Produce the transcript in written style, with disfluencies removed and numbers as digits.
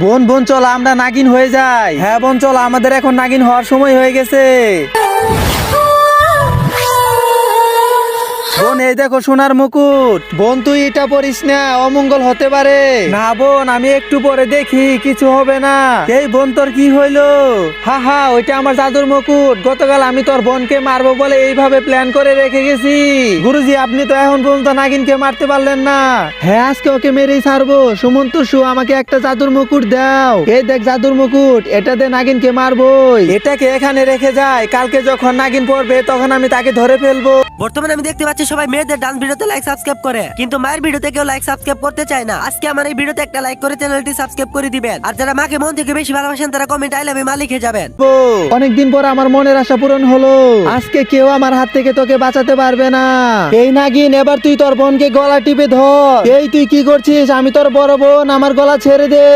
বোন বোন চল আমরা নাগিন হয়ে যাই। হ্যাঁ বোন চল, আমাদের এখন নাগিন হওয়ার সময় হয়ে গেছে। বোন এই দেখো সোনার মুকুট। বোন তুই এটা পরিস না, অমঙ্গল হতে পারে। না বোন, আমি একটু পরে দেখি, কিছু হবে না। এই বোন তোর কি হইলো? হা হা, ওইটা আমার জাদুর মুকুট। গতকাল আমি তোর বোনকে মারবো বলে এইভাবে প্ল্যান করে রেখে গেছি। গুরুজি আপনি তো এখন পর্যন্ত নাগিনকে মারতে পারলেন না। হ্যাঁ আজকে ওকে মেরেই ছাড়বো। সুমন্ত শু, আমাকে একটা জাদুর মুকুট দাও। এই দেখ জাদুর মুকুট, এটা দিয়ে নাগিনকে মারবোই। এটাকে এখানে রেখে যায়, কালকে যখন নাগিন পড়বে তখন আমি তাকে ধরে ফেলবো। বর্তমানে আমি দেখতে পাচ্ছি সবাই মেয়েদের ডান্স ভিডিওতে লাইক সাবস্ক্রাইব করে, কিন্তু মায়ের ভিডিওতে কেউ লাইক সাবস্ক্রাইব করতে চায় না। আজকে আমার এই ভিডিওতে একটা লাইক করে চ্যানেলটি সাবস্ক্রাইব করে দিবেন। আর যারা মাকে মন থেকে বেশি ভালোবাসেন তারা কমেন্ট আই লাভ ইউ মা লিখে যাবেন। অনেকদিন পর আমার মনের আশা পূরণ হলো। আজকে কেউ আমার হাত থেকে তোকে বাঁচাতে পারবে না। এই নাগিন, এবার তুই তোর বোনকে গলা টিপে ধর। এই তুই কি করছিস? আমি তোর বড় বোন, আমার গলা ছেড়ে দে।